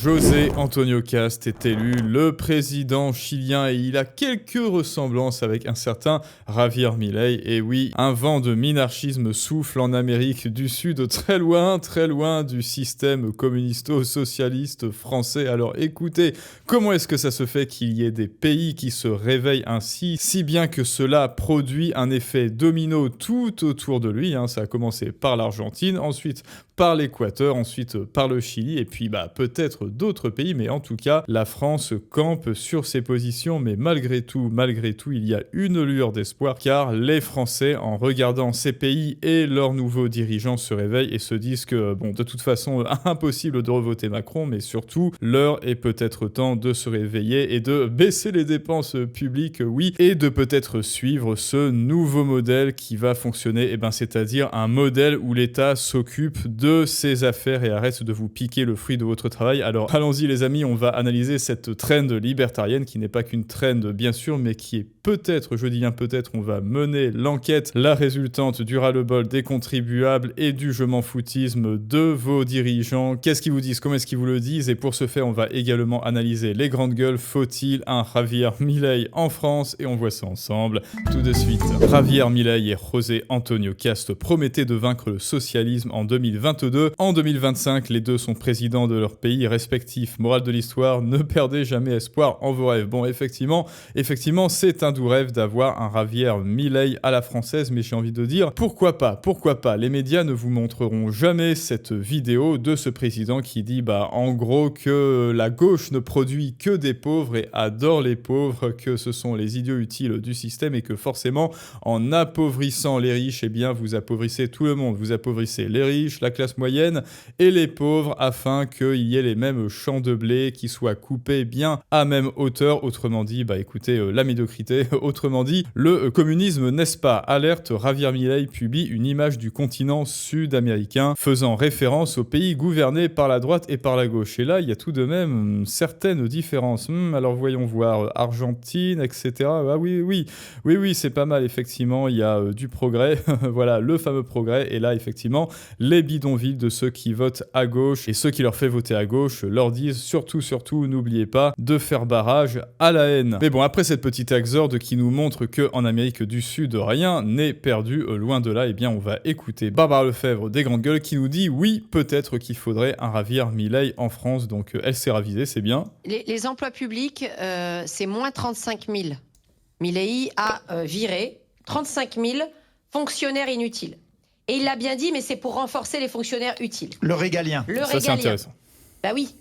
José Antonio Cast est élu le président chilien et il a quelques ressemblances avec un certain Javier Milei. Et oui, un vent de minarchisme souffle en Amérique du Sud, très loin du système communisto-socialiste français. Alors écoutez, comment est-ce que ça se fait qu'il y ait des pays qui se réveillent ainsi, si bien que cela produit un effet domino tout autour de lui, hein. Ça a commencé par l'Argentine, ensuite par l'Équateur, ensuite par le Chili, et puis peut-être d'autres pays, mais en tout cas, la France campe sur ses positions, mais malgré tout, il y a une lueur d'espoir, car les Français, en regardant ces pays et leurs nouveaux dirigeants, se réveillent et se disent que, bon, de toute façon, impossible de revoter Macron, mais surtout, l'heure est peut-être temps de se réveiller et de baisser les dépenses publiques, oui, et de peut-être suivre ce nouveau modèle qui va fonctionner, c'est-à-dire un modèle où l'État s'occupe de ses affaires et arrête de vous piquer le fruit de votre travail. Alors allons-y les amis, on va analyser cette trend libertarienne qui n'est pas qu'une trend bien sûr, mais qui est peut-être, je dis bien peut-être, on va mener l'enquête, la résultante du ras-le-bol des contribuables et du je m'en foutisme de vos dirigeants. Qu'est-ce qu'ils vous disent, comment est-ce qu'ils vous le disent? Et pour ce faire, on va également analyser les grandes gueules. Faut-il un Javier Milei en France? Et on voit ça ensemble tout de suite. Javier Milei et José Antonio Cast promettaient de vaincre le socialisme en 2022. En 2025, les deux sont présidents de leur pays respectifs. Morale de l'histoire, ne perdez jamais espoir en vos rêves. Bon, effectivement, c'est un doux rêve d'avoir un Javier Milei à la française, mais j'ai envie de dire, pourquoi pas? Les médias ne vous montreront jamais cette vidéo de ce président qui dit, en gros, que la gauche ne produit que des pauvres et adore les pauvres, que ce sont les idiots utiles du système et que forcément, en appauvrissant les riches, vous appauvrissez tout le monde. Vous appauvrissez les riches, la classe moyenne et les pauvres afin qu'il y ait les mêmes champs de blé qui soient coupés bien à même hauteur. Autrement dit, écoutez, la médiocrité, autrement dit, le communisme, n'est-ce pas? Alerte, Javier Milei publie une image du continent sud-américain faisant référence aux pays gouvernés par la droite et par la gauche. Et là, il y a tout de même certaines différences. Alors voyons voir, Argentine, etc. Ah oui, c'est pas mal, effectivement, il y a du progrès, voilà, le fameux progrès. Et là, effectivement, les bidonvilles de ceux qui votent à gauche et ceux qui leur fait voter à gauche leur disent surtout, n'oubliez pas de faire barrage à la haine. Mais bon, après cette petite exorde qui nous montre qu'en Amérique du Sud, rien n'est perdu, loin de là, on va écouter Barbara Lefebvre des Grandes Gueules qui nous dit oui, peut-être qu'il faudrait un Javier Milei en France. Donc elle s'est ravisée, c'est bien. Les emplois publics, c'est moins 35 000. Milei a viré 35 000 fonctionnaires inutiles. Et il l'a bien dit, mais c'est pour renforcer les fonctionnaires utiles. Le régalien. Ça, c'est intéressant. Oui.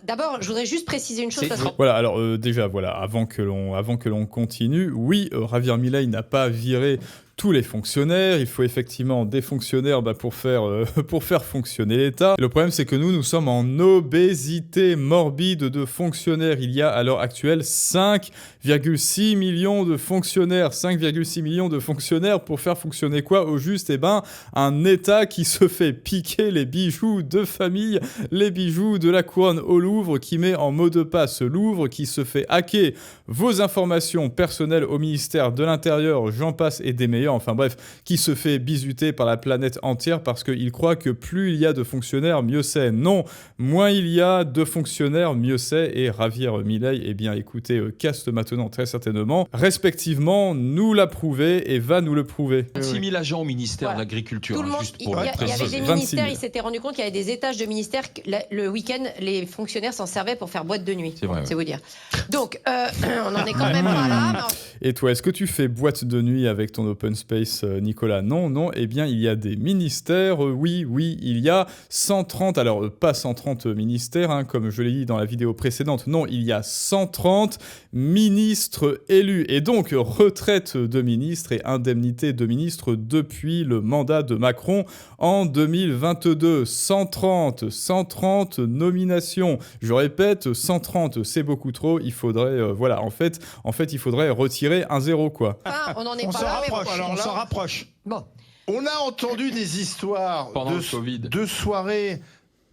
D'abord, je voudrais juste préciser une chose. Voilà, alors déjà, avant que l'on continue, oui, Javier Milei n'a pas viré tous les fonctionnaires, il faut effectivement des fonctionnaires pour faire fonctionner l'État. Le problème, c'est que nous sommes en obésité morbide de fonctionnaires. Il y a à l'heure actuelle 5,6 millions de fonctionnaires. 5,6 millions de fonctionnaires pour faire fonctionner quoi au juste? Un État qui se fait piquer les bijoux de famille, les bijoux de la couronne au Louvre, qui met en mot de passe Louvre, qui se fait hacker vos informations personnelles au ministère de l'Intérieur, j'en passe et des meilleurs. Enfin bref, qui se fait bisuter par la planète entière parce qu'il croit que plus il y a de fonctionnaires, mieux c'est. Non, moins il y a de fonctionnaires, mieux c'est. Et Javier Milei, écoutez, Cast maintenant très certainement, respectivement, nous l'a prouvé et va nous le prouver. 26 000 agents au ministère de l'Agriculture, juste pour être précis. Il y avait des ministères, il s'était rendu compte qu'il y avait des étages de ministères, le week-end, les fonctionnaires s'en servaient pour faire boîte de nuit. C'est vrai, c'est vous dire. Donc, on en est quand même pas là. Et toi, est-ce que tu fais boîte de nuit avec ton open space, Nicolas? Non. Il y a des ministères, oui, il y a 130, alors pas 130 ministères, comme je l'ai dit dans la vidéo précédente, non, il y a 130 ministres élus, et donc retraite de ministres et indemnité de ministres depuis le mandat de Macron en 2022. 130 nominations, je répète, 130, c'est beaucoup trop, il faudrait, en fait, il faudrait retirer un zéro, quoi. On en est On pas s'en là, rapproche, on s'en rapproche. Bon. On a entendu des histoires pendant le Covid. de soirées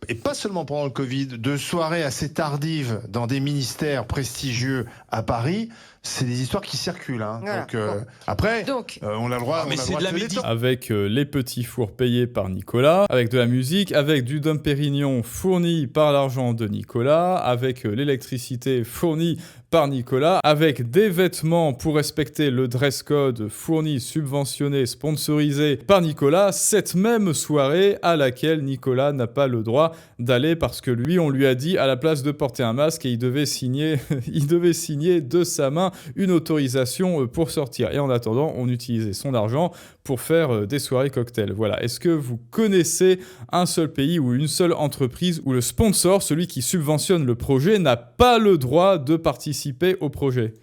et pas seulement pendant le Covid, de soirées assez tardives dans des ministères prestigieux à Paris, c'est des histoires qui circulent. Hein. Voilà. Donc, après, on a le droit, mais c'est de la médecine. Avec les petits fours payés par Nicolas, avec de la musique, avec du Dom Pérignon fourni par l'argent de Nicolas, avec l'électricité fournie par Nicolas, avec des vêtements pour respecter le dress code fournis, subventionnés, sponsorisés par Nicolas, cette même soirée à laquelle Nicolas n'a pas le droit d'aller parce que lui, on lui a dit à la place de porter un masque et il devait signer de sa main une autorisation pour sortir. Et en attendant, on utilisait son argent pour faire des soirées cocktails. Voilà. Est-ce que vous connaissez un seul pays ou une seule entreprise où le sponsor, celui qui subventionne le projet, n'a pas le droit de participer au projet?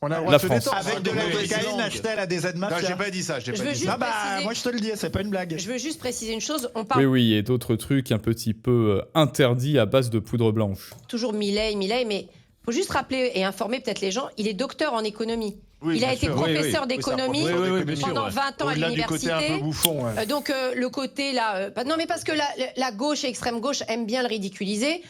On a le droit La de se France. détendre. Avec de la cocaïne achetée à la DZ Non, Mafia. j'ai pas dit ça. Je veux juste Ah bah, préciser- moi je te le dis, c'est pas une blague. Je veux juste préciser une chose, on parle Oui, et d'autres trucs un petit peu interdits à base de poudre blanche. toujours Milei, mais faut juste rappeler et informer peut-être les gens, il est docteur en économie. Oui, il a bien été sûr. professeur d'économie bien sûr, pendant ouais. 20 ans à Au-delà du côté l'université. un peu bouffon. Ouais. Donc le côté là, non mais parce que la gauche et extrême gauche aiment bien le ridiculiser.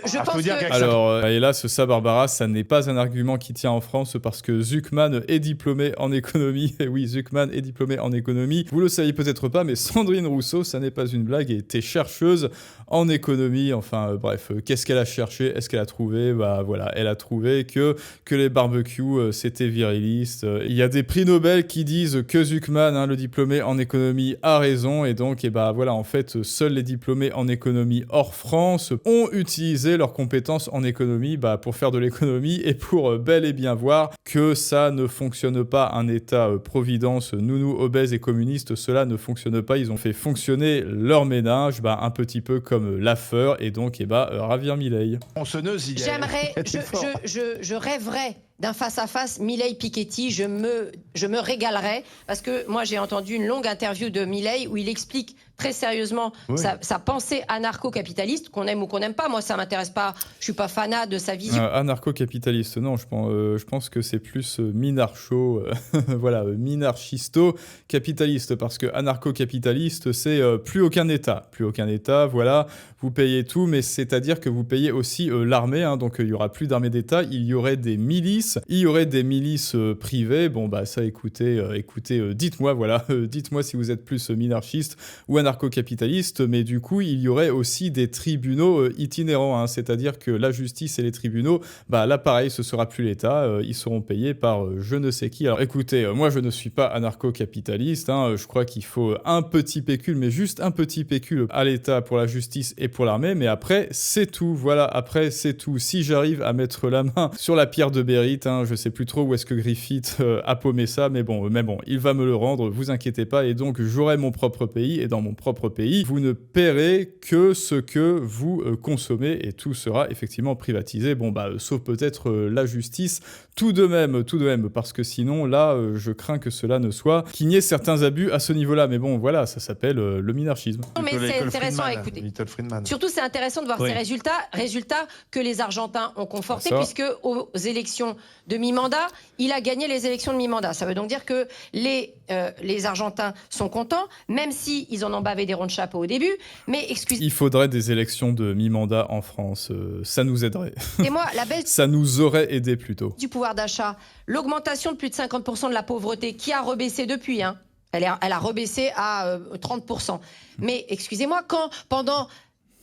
Je faut pense dire que qu'avec Alors, hélas, ça, Barbara, ça n'est pas un argument qui tient en France parce que Zuckman est diplômé en économie. Et oui, Zuckman est diplômé en économie. Vous le saviez peut-être pas, mais Sandrine Rousseau, ça n'est pas une blague, et était chercheuse en économie. Enfin, bref, qu'est-ce qu'elle a cherché? Est-ce qu'elle a trouvé? Bah voilà, elle a trouvé que les barbecues, c'était viriliste. Il y a des prix Nobel qui disent que Zuckman, le diplômé en économie, a raison. Et donc, voilà, en fait, seuls les diplômés en économie hors France ont utilisé leurs compétences en économie pour faire de l'économie et pour bel et bien voir que ça ne fonctionne pas. Un État-providence nounou, obèse et communiste, cela ne fonctionne pas. Ils ont fait fonctionner leur ménage, un petit peu comme Laffer et donc Javier Milei. Tronçonneuse, il y a- j'aimerais, il y a des forts. je rêverais d'un face-à-face Milei-Piketty, je me régalerais, parce que moi j'ai entendu une longue interview de Milei où il explique très sérieusement sa pensée anarcho-capitaliste, qu'on aime ou qu'on n'aime pas. Moi ça m'intéresse pas, je suis pas fanat de sa vision. Anarcho-capitaliste, non, je pense que c'est plus minarcho, voilà, minarchisto-capitaliste, parce que anarcho-capitaliste, c'est plus aucun État, voilà, vous payez tout, mais c'est-à-dire que vous payez aussi l'armée, donc il y aura plus d'armée d'État, il y aurait des milices, privées. Bon, ça, écoutez, dites-moi, voilà, dites-moi si vous êtes plus minarchiste ou anarcho-capitaliste, mais du coup, il y aurait aussi des tribunaux itinérants, c'est-à-dire que la justice et les tribunaux, là, pareil, ce sera plus l'État, ils seront payés par je ne sais qui. Alors, écoutez, moi, je ne suis pas anarcho-capitaliste, je crois qu'il faut un petit pécule, mais juste un petit pécule à l'État pour la justice et pour l'armée, mais après, c'est tout, voilà, après, c'est tout. Si j'arrive à mettre la main sur la pierre de Bérite, je sais plus trop où est-ce que Griffith a paumé ça, mais bon, il va me le rendre, vous inquiétez pas, et donc j'aurai mon propre pays, et dans mon propre pays, vous ne paierez que ce que vous consommez, et tout sera effectivement privatisé, sauf peut-être la justice, tout de même, parce que sinon, là, je crains que cela ne soit, qu'il n'y ait certains abus à ce niveau-là, mais bon, voilà, ça s'appelle le minarchisme. Non, mais c'est intéressant à écouter. Surtout, c'est intéressant de voir ces résultats que les Argentins ont confortés, puisque aux élections de mi-mandat, il a gagné les élections de mi-mandat. Ça veut donc dire que les Argentins sont contents, même si ils en ont bavé des ronds de chapeau au début. Mais excusez-moi. Il faudrait des élections de mi-mandat en France. Ça nous aiderait. Et moi, la baisse ça nous aurait aidé plutôt. du pouvoir d'achat, l'augmentation de plus de 50% de la pauvreté, qui a rebaissé depuis, elle a rebaissé à 30%. Mais excusez-moi, quand pendant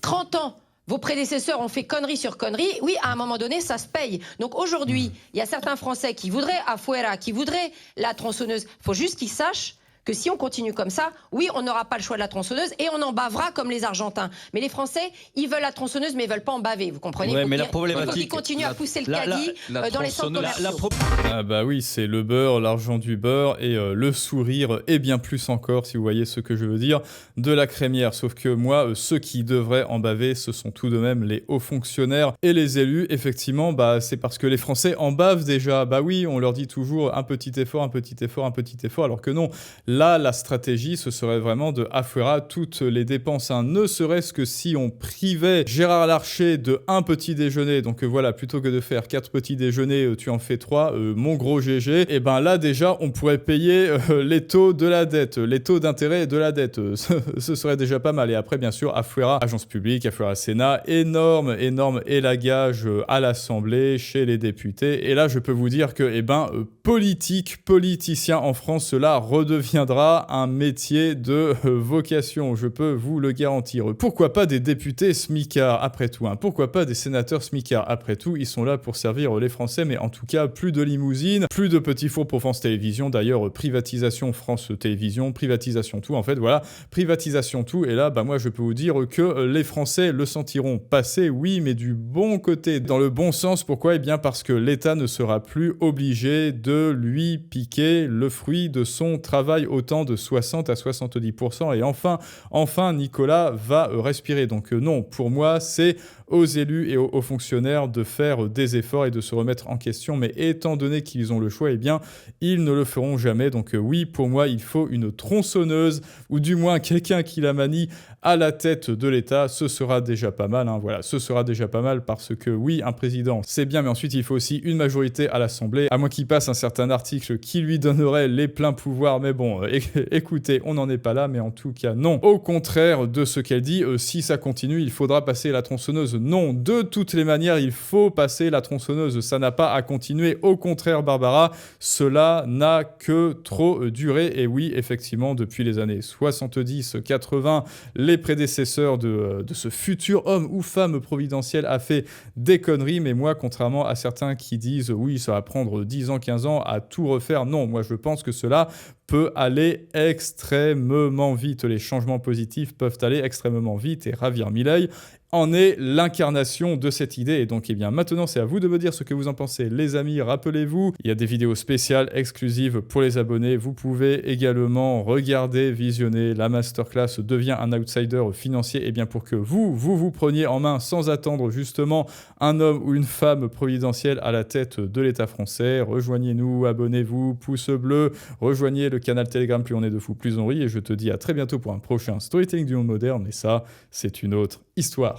30 ans, vos prédécesseurs ont fait connerie sur connerie, oui, à un moment donné, ça se paye. Donc aujourd'hui, il y a certains Français qui voudraient Afuera, qui voudraient la tronçonneuse. Il faut juste qu'ils sachent que si on continue comme ça, oui, on n'aura pas le choix de la tronçonneuse et on en bavera comme les Argentins. Mais les Français, ils veulent la tronçonneuse, mais ils veulent pas en baver. Vous comprenez? Ouais, mais la il faut problématique, qu'ils continuent à pousser le caddie dans les centres commerciaux. Ah bah oui, c'est le beurre, l'argent du beurre et le sourire, et bien plus encore, si vous voyez ce que je veux dire, de la crémière. Sauf que moi, ceux qui devraient en baver, ce sont tout de même les hauts fonctionnaires et les élus. Effectivement, c'est parce que les Français en bavent déjà. Bah oui, on leur dit toujours un petit effort, alors que non. Là, la stratégie, ce serait vraiment de Afuera toutes les dépenses, hein, ne serait-ce que si on privait Gérard Larcher de un petit déjeuner, donc voilà, plutôt que de faire 4 petits déjeuners, tu en fais 3, mon gros GG, et ben là déjà, on pourrait payer les taux de la dette, les taux d'intérêt de la dette, ce serait déjà pas mal. Et après, bien sûr, Afuera, agence publique, Afuera Sénat, énorme élagage à l'Assemblée, chez les députés. Et là, je peux vous dire que, politicien en France, cela redeviendra un métier de vocation, je peux vous le garantir. Pourquoi pas des députés smicards, après tout, hein. Pourquoi pas des sénateurs smicards, après tout, ils sont là pour servir les Français, mais en tout cas, plus de limousines, plus de petits fours pour France Télévisions, d'ailleurs, privatisation France Télévisions, privatisation tout, en fait, voilà, privatisation tout, et là, moi, je peux vous dire que les Français le sentiront passer, oui, mais du bon côté, dans le bon sens. Pourquoi ? Eh bien, parce que l'État ne sera plus obligé de lui piquer le fruit de son travail, autant de 60 à 70%, et enfin, Nicolas va respirer. Donc non, pour moi, c'est aux élus et aux fonctionnaires de faire des efforts et de se remettre en question, mais étant donné qu'ils ont le choix, eh bien, ils ne le feront jamais. Donc oui, pour moi, il faut une tronçonneuse, ou du moins quelqu'un qui la manie à la tête de l'État. Ce sera déjà pas mal, hein, voilà, ce sera déjà pas mal, parce que oui, un président, c'est bien, mais ensuite, il faut aussi une majorité à l'Assemblée, à moins qu'il passe un certain article qui lui donnerait les pleins pouvoirs, mais bon, écoutez, on n'en est pas là, mais en tout cas, non. Au contraire de ce qu'elle dit, si ça continue, il faudra passer la tronçonneuse. Non, de toutes les manières, il faut passer la tronçonneuse. Ça n'a pas à continuer. Au contraire, Barbara, cela n'a que trop duré. Et oui, effectivement, depuis les années 70-80, les prédécesseurs de ce futur homme ou femme providentiel a fait des conneries. Mais moi, contrairement à certains qui disent « oui, ça va prendre 10 ans, 15 ans à tout refaire », non, moi je pense que cela peut aller extrêmement vite. Les changements positifs peuvent aller extrêmement vite, et Javier Milei en est l'incarnation de cette idée. Et donc, maintenant, c'est à vous de me dire ce que vous en pensez. Les amis, rappelez-vous, il y a des vidéos spéciales exclusives pour les abonnés. Vous pouvez également regarder, visionner la masterclass « Deviens un outsider financier ». Et bien, pour que vous preniez en main sans attendre justement un homme ou une femme providentielle à la tête de l'État français. Rejoignez-nous, abonnez-vous, pouce bleu, rejoignez le canal Telegram, plus on est de fous, plus on rit. Et je te dis à très bientôt pour un prochain Storytelling du monde moderne. Et ça, c'est une autre histoire.